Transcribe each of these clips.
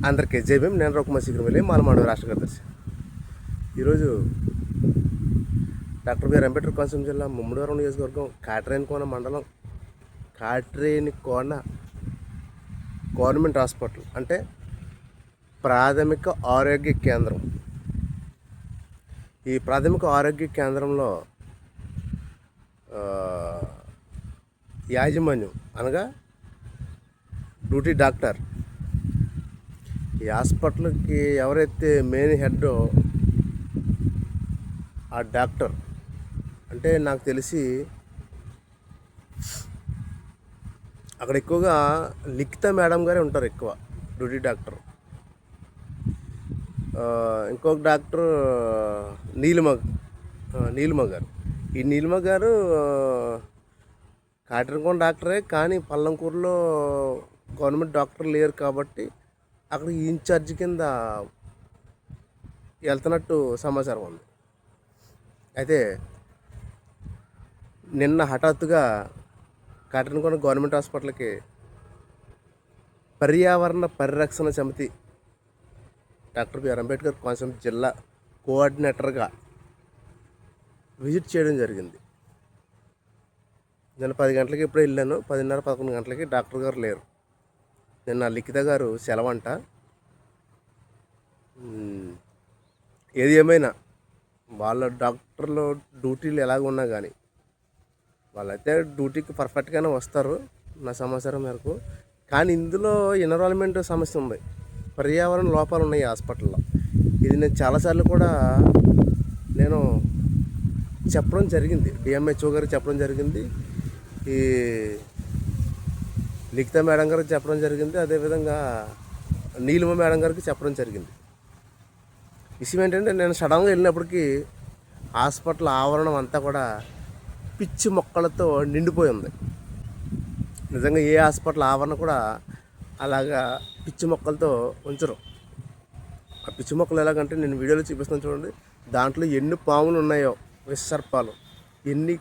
అందరికీ జై భీమ్. నేను రఘుకుమార్ శీఘ్రమల్లి మాలమాడు రాష్ట్ర కార్యదర్శి. ఈరోజు డాక్టర్ బిఆర్ అంబేద్కర్ కోనసీమ జిల్లా ముమ్మడివరం నియోజకవర్గం కాట్రేనికోన మండలం కాట్రేనికోన గవర్నమెంట్ హాస్పిటల్ అంటే ప్రాథమిక ఆరోగ్య కేంద్రం. ఈ ప్రాథమిక ఆరోగ్య కేంద్రంలో యాజమాన్యం అనగా డ్యూటీ డాక్టర్, ఈ హాస్పిటల్కి ఎవరైతే మెయిన్ హెడ్ ఆ డాక్టర్ అంటే నాకు తెలిసి అక్కడ ఎక్కువగా లిఖిత మేడం గారే ఉంటారు ఎక్కువ డ్యూటీ డాక్టర్. ఇంకొక డాక్టర్ నీలిమ గారు. ఈ నీలిమ గారు కాటరకోన డాక్టరే, కానీ పల్లంకూరులో గవర్నమెంట్ డాక్టర్ లేరు కాబట్టి అక్కడ ఇన్ఛార్జ్ కింద వెళ్తున్నట్టు సమాచారం ఉంది. అయితే నిన్న హఠాత్తుగా కాటరకోన గవర్నమెంట్ హాస్పిటల్కి పర్యావరణ పరిరక్షణ సమితి డాక్టర్ బిఆర్ అంబేద్కర్ కోనసీమ జిల్లా కోఆర్డినేటర్గా విజిట్ చేయడం జరిగింది. నేను 10 గంటలకి ఎప్పుడో వెళ్ళాను. 10:30, 11 గంటలకి డాక్టర్ గారు లేరు. నిన్న లిఖిత గారు సెలవంట. ఏది ఏమైనా వాళ్ళ డాక్టర్లు డ్యూటీలు ఎలాగ ఉన్నా కానీ వాళ్ళైతే డ్యూటీకి పర్ఫెక్ట్గానే వస్తారు నా సమాచారం మేరకు. కానీ ఇందులో ఎన్విరాన్మెంట్ సమస్య ఉంది, పర్యావరణ లోపాలు ఉన్నాయి ఈ హాస్పిటల్లో. ఇది నేను చాలాసార్లు కూడా నేను చెప్పడం జరిగింది, డిఎంహెచ్ఓ గారికి చెప్పడం జరిగింది, ఈ లిఖిత మేడం గారికి చెప్పడం జరిగింది, అదేవిధంగా నీలిమ మేడం గారికి చెప్పడం జరిగింది. విషయం ఏంటంటే నేను సడన్గా వెళ్ళినప్పటికీ హాస్పిటల్ ఆవరణం అంతా కూడా పిచ్చి మొక్కలతో నిండిపోయి ఉంది. నిజంగా ఏ హాస్పిటల్ ఆవరణ కూడా అలాగా పిచ్చి మొక్కలతో ఉంచరు. ఆ పిచ్చి మొక్కలు ఎలాగంటే నేను వీడియోలో చూపిస్తాను చూడండి. దాంట్లో ఎన్ని పాములు ఉన్నాయో, విషసర్పాలు, ఎన్ని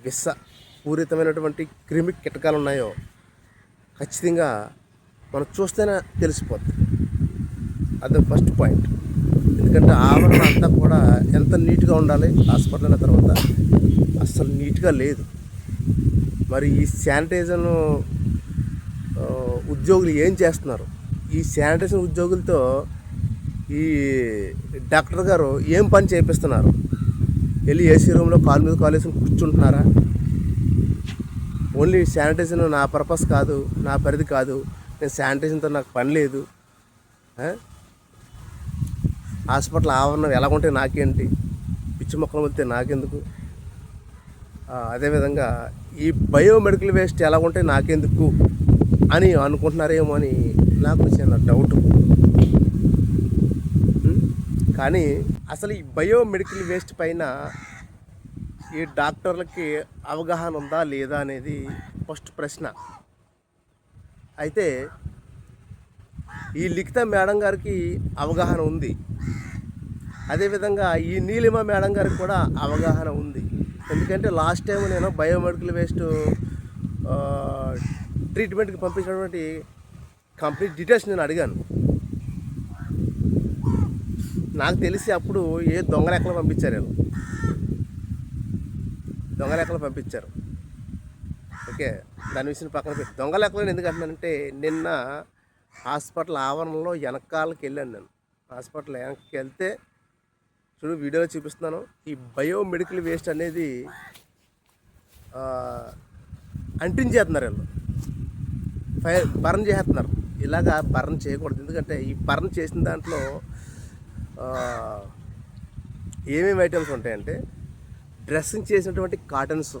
విషపూరితమైనటువంటి క్రిమి కీటకాలు ఉన్నాయో ఖచ్చితంగా మనం చూస్తేనే తెలిసిపోతుంది. అది ఫస్ట్ పాయింట్. ఎందుకంటే ఆవరణ అంతా కూడా ఎంత నీట్గా ఉండాలి హాస్పిటల్ అయిన తర్వాత అస్సలు నీట్గా లేదు. మరి ఈ శానిటైజర్ ఉద్యోగులు ఏం చేస్తున్నారు? ఈ శానిటైజర్ ఉద్యోగులతో ఈ డాక్టర్ గారు ఏం పని చేపిస్తున్నారు? వెళ్ళి ఏసీ రూమ్లో కాలు మీద కాలు వేసుకుని కూర్చుంటున్నారా? ఓన్లీ శానిటైజర్ నా పర్పస్ కాదు, నా పరిధి కాదు, నేను శానిటైజర్తో నాకు పని లేదు, హాస్పిటల్ ఆవరణం ఎలా ఉంటే నాకేంటి, పిచ్చి మొక్కలు వెళ్తే నాకెందుకు, అదేవిధంగా ఈ బయోమెడికల్ వేస్ట్ ఎలా ఉంటే నాకెందుకు అని అనుకుంటున్నారేమో అని నాకు చిన్న డౌట్. కానీ అసలు ఈ బయోమెడికల్ వేస్ట్ పైన ఈ డాక్టర్లకి అవగాహన ఉందా లేదా అనేది ఫస్ట్ ప్రశ్న. అయితే ఈ లిఖిత మేడం గారికి అవగాహన ఉంది, అదేవిధంగా ఈ నీలిమ మేడం గారికి కూడా అవగాహన ఉంది. ఎందుకంటే లాస్ట్ టైం నేను బయోమెడికల్ వేస్ట్ ట్రీట్మెంట్కి పంపించినటువంటి కంప్లీట్ డీటెయిల్స్ నేను అడిగాను. నాకు తెలిసి అప్పుడు ఏ దొంగ లెక్కలు పంపించారు, దొంగ లెక్కలు పంపించారు. ఓకే, దాని విషయం పక్కన పెట్టి దొంగ లెక్కలు ఎందుకు అంటున్నానంటే, నిన్న హాస్పిటల్ ఆవరణలో వెనకాలకి వెళ్ళాను. నేను హాస్పిటల్ వెనక్కి వెళ్తే చూడు వీడియోలో చూపిస్తున్నాను. ఈ బయోమెడికల్ వేస్ట్ అనేది అంటించేస్తున్నారు, వీళ్ళు బర్న్ చేస్తున్నారు. ఇలాగా బర్న్ చేయకూడదు. ఎందుకంటే ఈ బర్న్ చేసిన దాంట్లో ఏమేమి ఐటమ్స్ ఉంటాయంటే, డ్రెస్సింగ్ చేసినటువంటి కాటన్స్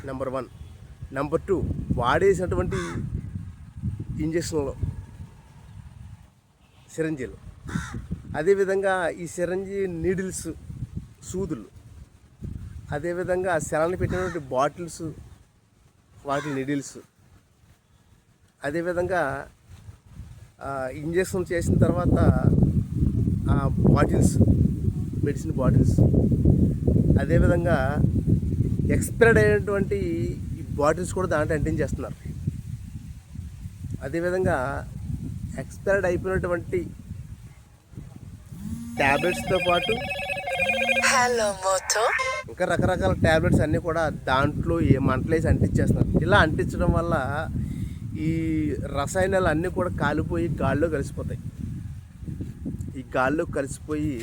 నెంబర్ 1, నెంబర్ 2 వాడేసినటువంటి ఇంజక్షన్లు, సిరంజీలు, అదేవిధంగా ఈ సిరంజీ నీడిల్స్, సూదులు, అదేవిధంగా సెలైన్ పెట్టినటువంటి బాటిల్స్, వాటి నీడిల్స్, అదేవిధంగా ఇంజక్షన్ చేసిన తర్వాత ఆ బాటిల్స్, మెడిసిన్ బాటిల్స్, అదేవిధంగా ఎక్స్పైర్డ్ అయినటువంటి ఈ బాటిల్స్ కూడా దాంట్లో అంటించేస్తున్నారు. అదేవిధంగా ఎక్స్పైర్డ్ అయిపోయినటువంటి ట్యాబ్లెట్స్తో పాటు ఇంకా రకరకాల ట్యాబ్లెట్స్ అన్నీ కూడా దాంట్లో మంటలేసి అంటించేస్తున్నారు. ఇలా అంటించడం వల్ల ఈ రసాయనాలు అన్నీ కూడా కాలిపోయి గాల్లో కలిసిపోతాయి. ఈ గాల్లో కలిసిపోయి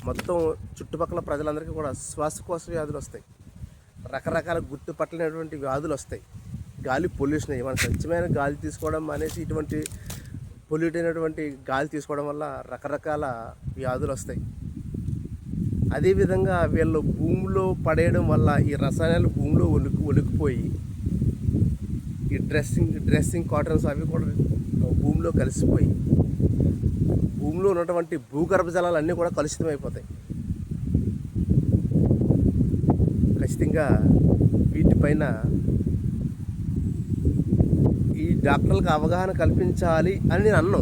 మొత్తం చుట్టుపక్కల ప్రజలందరికీ కూడా శ్వాసకోశ వ్యాధులు వస్తాయి, రకరకాల గుర్తుపట్టలేనటువంటి వ్యాధులు వస్తాయి. గాలి పొల్యూషన్ అయ్యి మన స్వచ్ఛమైన గాలి తీసుకోవడం అనేసి ఇటువంటి పొల్యూట్ అయినటువంటి గాలి తీసుకోవడం వల్ల రకరకాల వ్యాధులు వస్తాయి. అదేవిధంగా వీళ్ళు భూమిలో పడేయడం వల్ల ఈ రసాయనాలు భూమిలో ఒలికిపోయి ఈ డ్రెస్సింగ్ కాటన్స్ అవి కూడా భూమిలో కలిసిపోయి భూమిలో ఉన్నటువంటి భూగర్భ జలాలు అన్నీ కూడా కలుషితమైపోతాయి. ఖచ్చితంగా వీటిపైన ఈ డాక్టర్లకు అవగాహన కల్పించాలి అని నేను అన్నాను.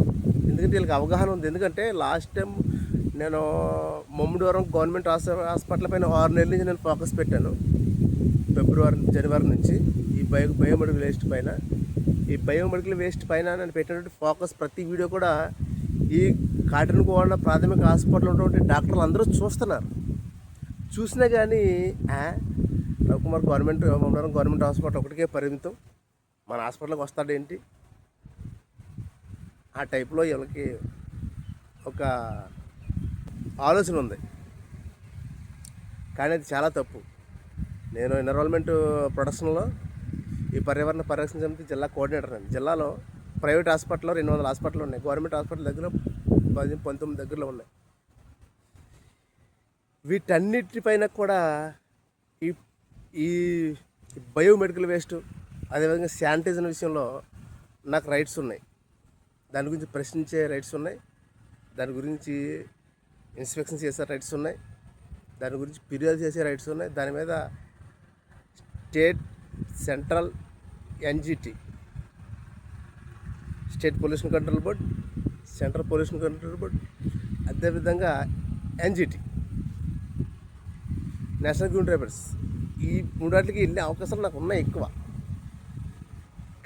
ఎందుకంటే వీళ్ళకి అవగాహన ఉంది. ఎందుకంటే లాస్ట్ టైం నేను మమ్మిడివరం గవర్నమెంట్ హాస్పిటల్ పైన 6 నెలల నుంచి నేను ఫోకస్ పెట్టాను. జనవరి నుంచి ఈ బయోమెడికల్ వేస్ట్ పైన నేను పెట్టినటువంటి ఫోకస్ ప్రతి వీడియో కూడా ఈ కాటన్గూడ ప్రాథమిక హాస్పిటల్ ఉన్నటువంటి డాక్టర్లు అందరూ చూస్తున్నారు. చూసినా కానీ రవికుమార్ మమ్మడివరం గవర్నమెంట్ హాస్పిటల్ ఒకటికే పరిమితం, మన హాస్పిటల్కి వస్తాడేంటి ఆ టైప్లో వీళ్ళకి ఒక ఆలోచన ఉంది. కానీ అది చాలా తప్పు. నేను ఎన్విరాన్మెంట్ ప్రొడక్షన్లో ఈ పర్యావరణ పరిరక్షణ సమితి జిల్లా కోఆర్డినేటర్ అండి. జిల్లాలో ప్రైవేట్ హాస్పిటల్లో 200 హాస్పిటల్ ఉన్నాయి, గవర్నమెంట్ హాస్పిటల్ దగ్గర 19 దగ్గరలో ఉన్నాయి. వీటన్నిటిపైన కూడా ఈ ఈ బయోమెడికల్ వేస్ట్ అదేవిధంగా శానిటైజర్ విషయంలో నాకు రైట్స్ ఉన్నాయి. దాని గురించి ప్రశ్నించే రైట్స్ ఉన్నాయి, దాని గురించి ఇన్స్పెక్షన్ చేసే రైట్స్ ఉన్నాయి, దాని గురించి ఫిర్యాదు చేసే రైట్స్ ఉన్నాయి. దాని మీద state central NGT state pollution control board, central pollution control board, అదేవిధంగా ఎన్జిటి నేషనల్ గ్రీన్ ట్రైబల్స్, ఈ మూడాటికి వెళ్ళే అవకాశాలు నాకు ఉన్నాయి ఎక్కువ.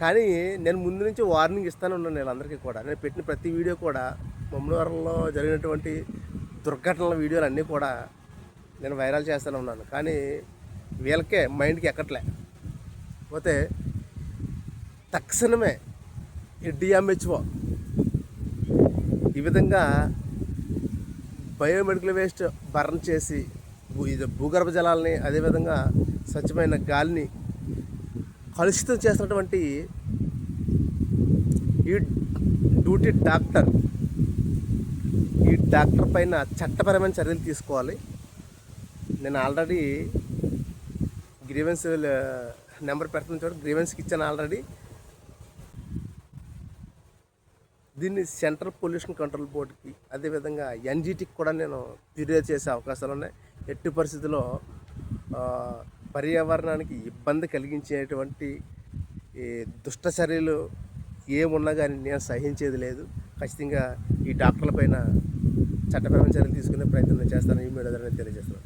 కానీ నేను ముందు నుంచి వార్నింగ్ ఇస్తానే ఉన్నాను వీళ్ళందరికీ కూడా. నేను పెట్టిన ప్రతి వీడియో కూడా మమ్మడివరంలో జరిగినటువంటి దుర్ఘటనల వీడియోలు అన్నీ కూడా నేను వైరల్ చేస్తూనే ఉన్నాను. కానీ వీళ్ళకే మైండ్కి ఎక్కట్లే. పోతే తక్షణమే ఈ డిఎంహెచ్ఓ ఈ విధంగా బయోమెడికల్ వేస్ట్ బర్న్ చేసి భూగర్భ జలాలని అదేవిధంగా స్వచ్ఛమైన గాలిని కలుషితం చేస్తున్నటువంటి ఈ డాక్టర్ పైన చట్టపరమైన చర్యలు తీసుకోవాలి. నేను ఆల్రెడీ గ్రీవెన్స్ నెంబర్ పెడుతున్న చోట గ్రీవెన్స్కి ఇచ్చాను ఆల్రెడీ. దీన్ని సెంట్రల్ పొల్యూషన్ కంట్రోల్ బోర్డుకి అదేవిధంగా ఎన్జిటికి కూడా నేను ఫిర్యాదు చేసే అవకాశాలు ఉన్నాయి. ఎట్టి పరిస్థితుల్లో పర్యావరణానికి ఇబ్బంది కలిగించేటువంటి ఈ దుష్ట చర్యలు ఏమున్నా కానీ నేను సహించేది లేదు. ఖచ్చితంగా ఈ డాక్టర్ల పైన చట్టపరమైన చర్యలు తీసుకునే ప్రయత్నం చేస్తాను. ఈ మీడియా ద్వారా తెలియజేస్తున్నాను.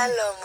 Hello,